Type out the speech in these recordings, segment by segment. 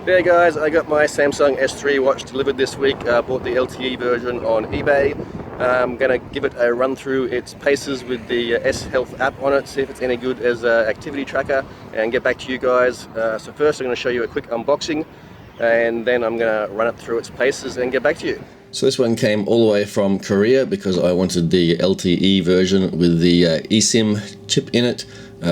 There guys, I got my Samsung S3 watch delivered this week. Bought the LTE version on eBay. I'm going to give it a run through its paces with the S Health app on it, see if it's any good as an activity tracker, and get back to you guys. So first I'm going to show you a quick unboxing, and then I'm going to run it through its paces and get back to you. So this one came all the way from Korea because I wanted the LTE version with the eSIM chip in it,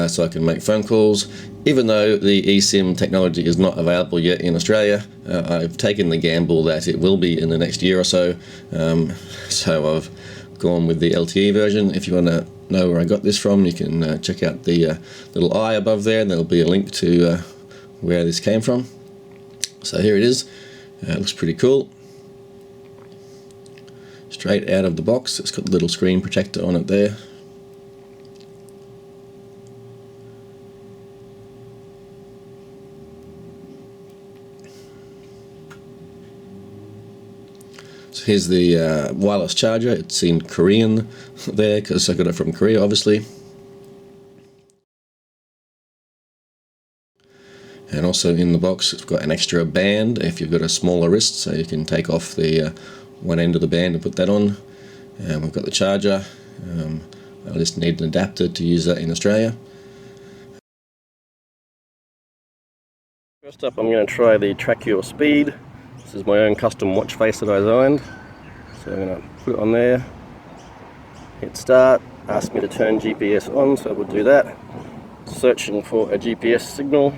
so I can make phone calls. Even though the eSIM technology is not available yet in Australia, I've taken the gamble that it will be in the next year or so. So I've gone with the LTE version. If you want to know where I got this from, you can check out the little eye above there, and there'll be a link to where this came from. So here it is. It looks pretty cool. Straight out of the box. It's got the little screen protector on it there. So here's the wireless charger. It's in Korean there because I got it from Korea, obviously. And also in the box it's got an extra band if you've got a smaller wrist, so you can take off the one end of the band and put that on. And we've got the charger. I just need an adapter to use that in Australia. First up, I'm going to try the Track Your Speed. This is my own custom watch face that I designed. So I'm going to put it on there, hit start, ask me to turn GPS on, so we'll do that. Searching for a GPS signal.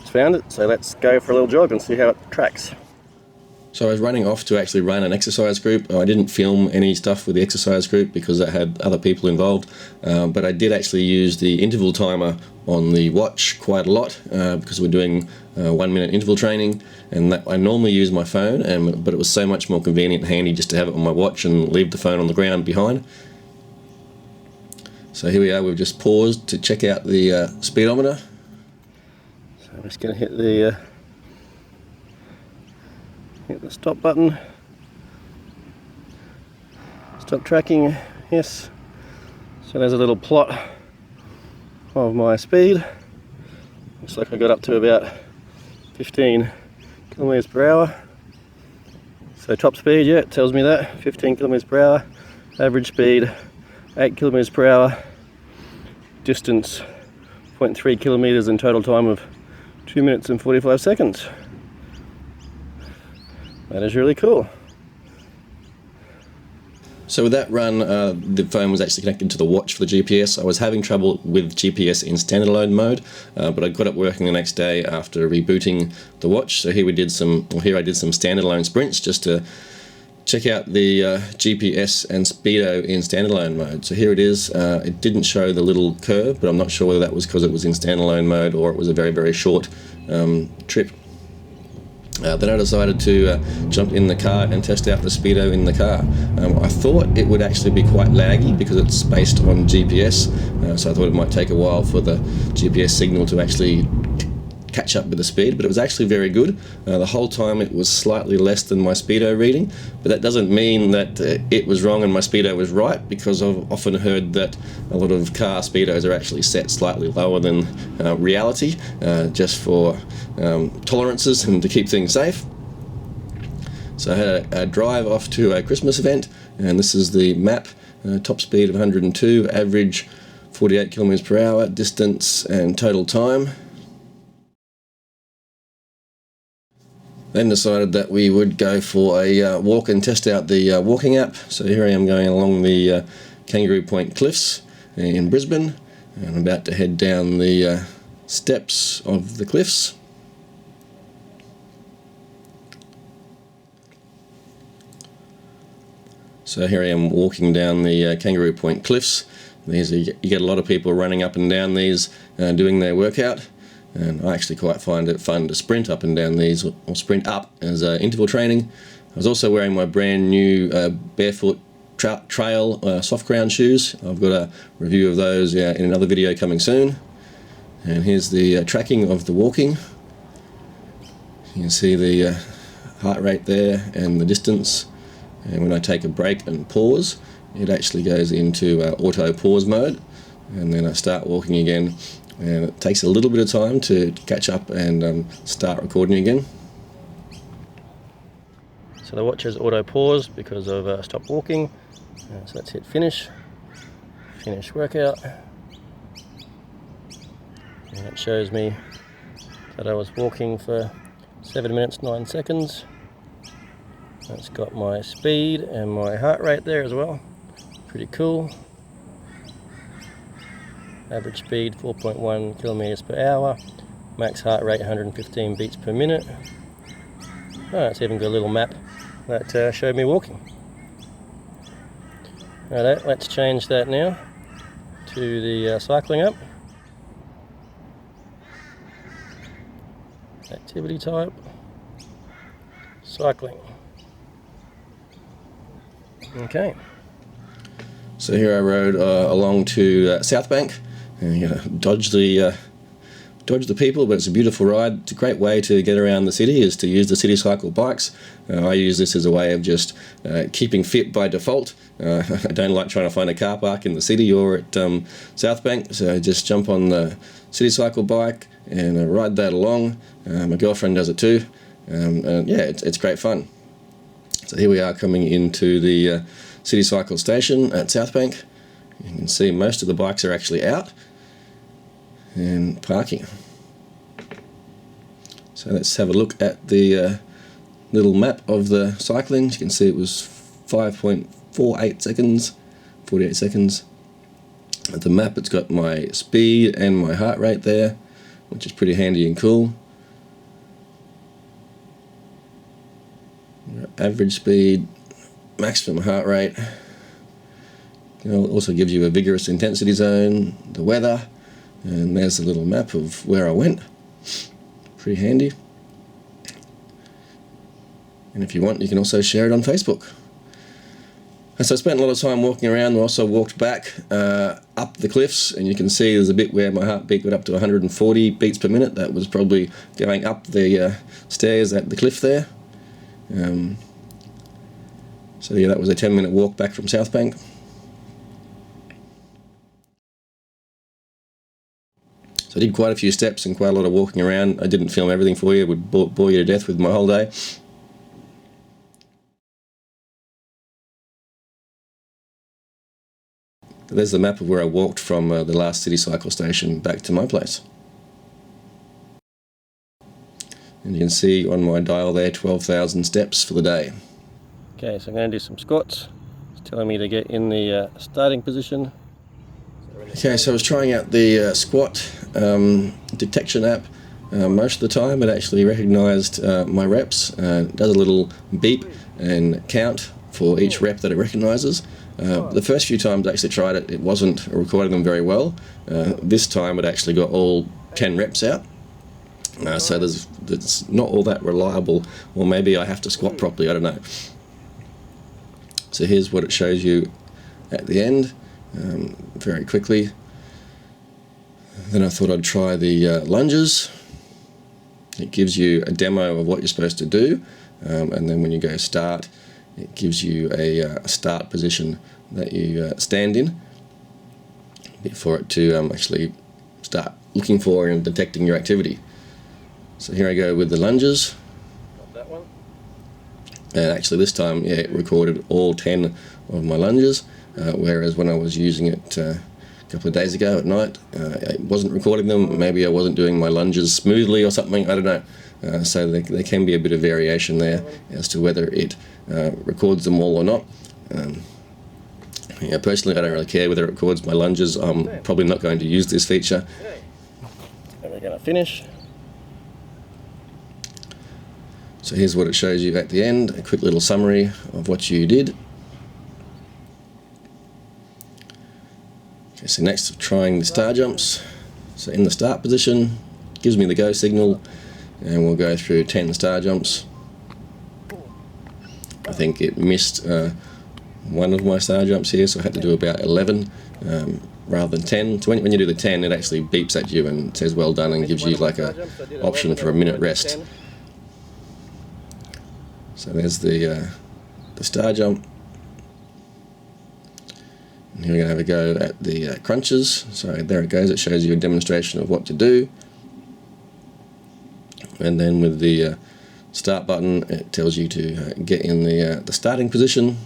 Just found it, so let's go for a little jog and see how it tracks. So I was running off to actually run an exercise group. I didn't film any stuff with the exercise group because I had other people involved, but I did actually use the interval timer on the watch quite a lot because we're doing 1 minute interval training, and that I normally use my phone, but it was so much more convenient and handy just to have it on my watch and leave the phone on the ground behind. So here we are, we've just paused to check out the speedometer. So I'm just going to hit the stop button. Stop tracking, yes. So there's a little plot of my speed. Looks like I got up to about 15 kilometers per hour. So top speed, yeah, it tells me that, 15 kilometers per hour. Average speed, 8 kilometers per hour. Distance, 0.3 kilometers, and total time of 2 minutes and 45 seconds. That is really cool. So with that run, the phone was actually connected to the watch for the GPS. I was having trouble with GPS in standalone mode, but I got it working the next day after rebooting the watch. So here I did some standalone sprints just to check out the GPS and speedo in standalone mode. So here it is. It didn't show the little curve, but I'm not sure whether that was because it was in standalone mode or it was a very, very short trip. Then I decided to jump in the car and test out the speedo in the car. I thought it would actually be quite laggy because it's based on GPS, so I thought it might take a while for the GPS signal to actually catch up with the speed, but it was actually very good. The whole time it was slightly less than my speedo reading, but that doesn't mean that it was wrong and my speedo was right, because I've often heard that a lot of car speedos are actually set slightly lower than reality, just for tolerances and to keep things safe. So I had a drive off to a Christmas event, and this is the map. Top speed of 102, average 48 kilometers per hour, distance and total time. Then decided that we would go for a walk and test out the walking app. So here I am going along the Kangaroo Point Cliffs in Brisbane, and I'm about to head down the steps of the cliffs. So here I am walking down the Kangaroo Point Cliffs. You get a lot of people running up and down these doing their workout. And I actually quite find it fun to sprint up and down these, or sprint up as interval training. I was also wearing my brand new barefoot trail soft ground shoes. I've got a review of those in another video coming soon. And here's the tracking of the walking. You can see the heart rate there and the distance. And when I take a break and pause, it actually goes into auto pause mode. And then I start walking again and it takes a little bit of time to catch up and start recording again. So the watch has auto paused because I've stopped walking. So let's hit finish workout, and it shows me that I was walking for 7 minutes 9 seconds. It's got my speed and my heart rate there as well. Pretty cool. Average speed 4.1 kilometers per hour. Max heart rate 115 beats per minute. Oh, it's even got a little map that showed me walking. Alright, let's change that now to the cycling app. Activity type, cycling. Okay. So here I rode along to South Bank, and dodge the people, but it's a beautiful ride. It's a great way to get around the city, is to use the city cycle bikes. I use this as a way of just keeping fit by default. I don't like trying to find a car park in the city or at South Bank, so I just jump on the city cycle bike and I ride that along. My girlfriend does it too, and yeah, it's great fun. So here we are coming into the city cycle station at South Bank. You can see most of the bikes are actually out and parking. So let's have a look at the little map of the cycling. You can see it was 5.48 seconds, 48 seconds. At the map it's got my speed and my heart rate there, which is pretty handy and cool. Average speed, maximum heart rate. It also gives you a vigorous intensity zone, the weather, and there's a little map of where I went. Pretty handy. And if you want, you can also share it on Facebook. And so I spent a lot of time walking around. I also walked back up the cliffs, and you can see there's a bit where my heartbeat got up to 140 beats per minute. That was probably going up the stairs at the cliff there. So yeah, that was a 10-minute walk back from South Bank. So I did quite a few steps and quite a lot of walking around. I didn't film everything for you. It would bore you to death with my whole day. There's the map of where I walked from the last city cycle station back to my place. And you can see on my dial there 12,000 steps for the day. Okay, so I'm going to do some squats. It's telling me to get in the starting position. Okay, so I was trying out the squat detection app. Most of the time it actually recognised my reps. It does a little beep and count for each rep that it recognises. The first few times I actually tried it, it wasn't recording them very well. This time it actually got all 10 reps out. So it's not all that reliable, or maybe I have to squat properly, I don't know. So here's what it shows you at the end, very quickly. Then I thought I'd try the lunges. It gives you a demo of what you're supposed to do, and then when you go start, it gives you a start position that you stand in for it to actually start looking for and detecting your activity. So here I go with the lunges. Got that one. And actually this time, yeah, it recorded all 10 of my lunges, whereas when I was using it a couple of days ago at night, I wasn't recording them. Maybe I wasn't doing my lunges smoothly or something, I don't know. So there can be a bit of variation there as to whether it records them all or not. Yeah, personally I don't really care whether it records my lunges. I'm probably not going to use this feature. And we're going to finish. So here's what it shows you at the end, a quick little summary of what you did. Okay, so next trying the star jumps. So in the start position, gives me the go signal, and we'll go through 10 star jumps. I think it missed one of my star jumps here, so I had to do about 11 rather than 10. So when you do the 10, it actually beeps at you and says well done and gives you like a option for a minute rest. So there's the star jump. And here we're going to have a go at the crunches. So there it goes, it shows you a demonstration of what to do. And then with the start button, it tells you to get in the starting position.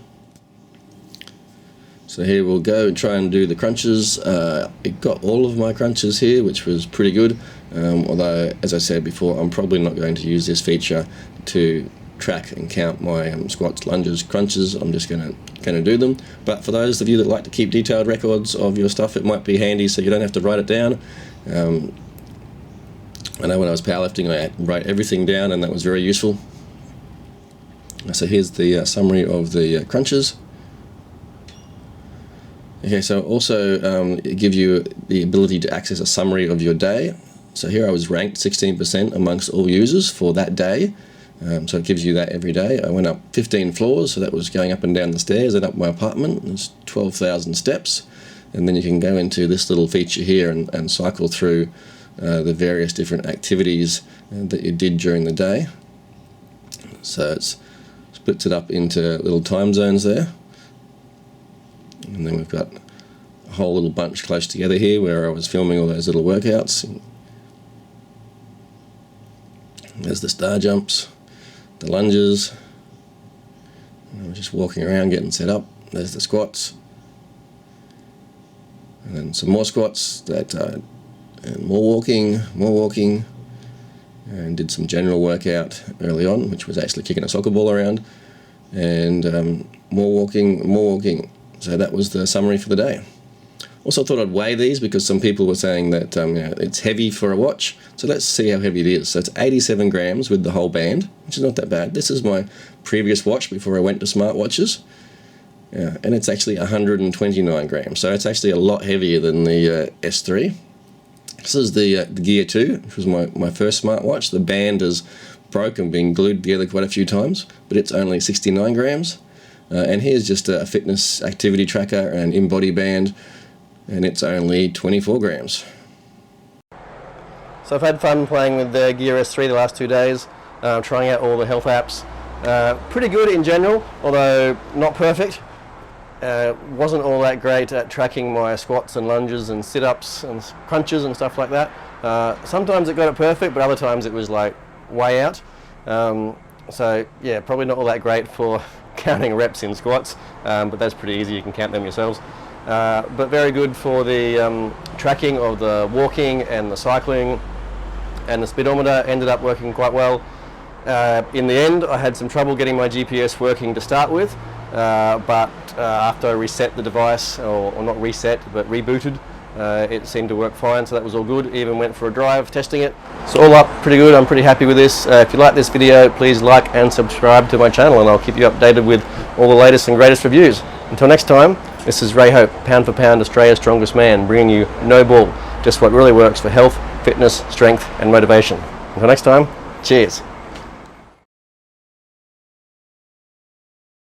So here we'll go and try and do the crunches. It got all of my crunches here, which was pretty good. Although, as I said before, I'm probably not going to use this feature to track and count my squats, lunges, crunches. I'm just going to do them. But for those of you that like to keep detailed records of your stuff, it might be handy so you don't have to write it down. I know when I was powerlifting, I wrote everything down, and that was very useful. So here's the summary of the crunches. Okay, so also it gives you the ability to access a summary of your day. So here I was ranked 16% amongst all users for that day. So it gives you that every day. I went up 15 floors, so that was going up and down the stairs and up my apartment. It's 12,000 steps. And then you can go into this little feature here and cycle through the various different activities that you did during the day. So it splits it up into little time zones there. And then we've got a whole little bunch close together here where I was filming all those little workouts. There's the star jumps, the lunges. And I'm just walking around getting set up. There's the squats. And then some more squats, and more walking, and did some general workout early on, which was actually kicking a soccer ball around, and more walking. So that was the summary for the day. Also thought I'd weigh these because some people were saying that it's heavy for a watch. So let's see how heavy it is. So it's 87 grams with the whole band, which is not that bad. This is my previous watch before I went to smartwatches. And it's actually 129 grams. So it's actually a lot heavier than the S3. This is the Gear 2, which was my first smartwatch. The band is broke and been glued together quite a few times, but it's only 69 grams. And here's just a fitness activity tracker and in-body band, and it's only 24 grams. So I've had fun playing with the Gear S3 the last 2 days, trying out all the health apps. Pretty good in general, although not perfect. Wasn't all that great at tracking my squats and lunges and sit-ups and crunches and stuff like that. Sometimes it got it perfect, but other times it was like way out. So yeah, probably not all that great for counting reps in squats, but that's pretty easy, you can count them yourselves. But very good for the tracking of the walking and the cycling, and the speedometer ended up working quite well. In the end, I had some trouble getting my GPS working to start with, but after I reset the device, or not reset, but rebooted, it seemed to work fine, so that was all good. Even went for a drive testing it. So all up, pretty good. I'm pretty happy with this. If you like this video, please like and subscribe to my channel, and I'll keep you updated with all the latest and greatest reviews. Until next time, this is Ray Hope, pound for pound Australia's strongest man, bringing you no bull, just what really works for health, fitness, strength and motivation. Until next time, cheers.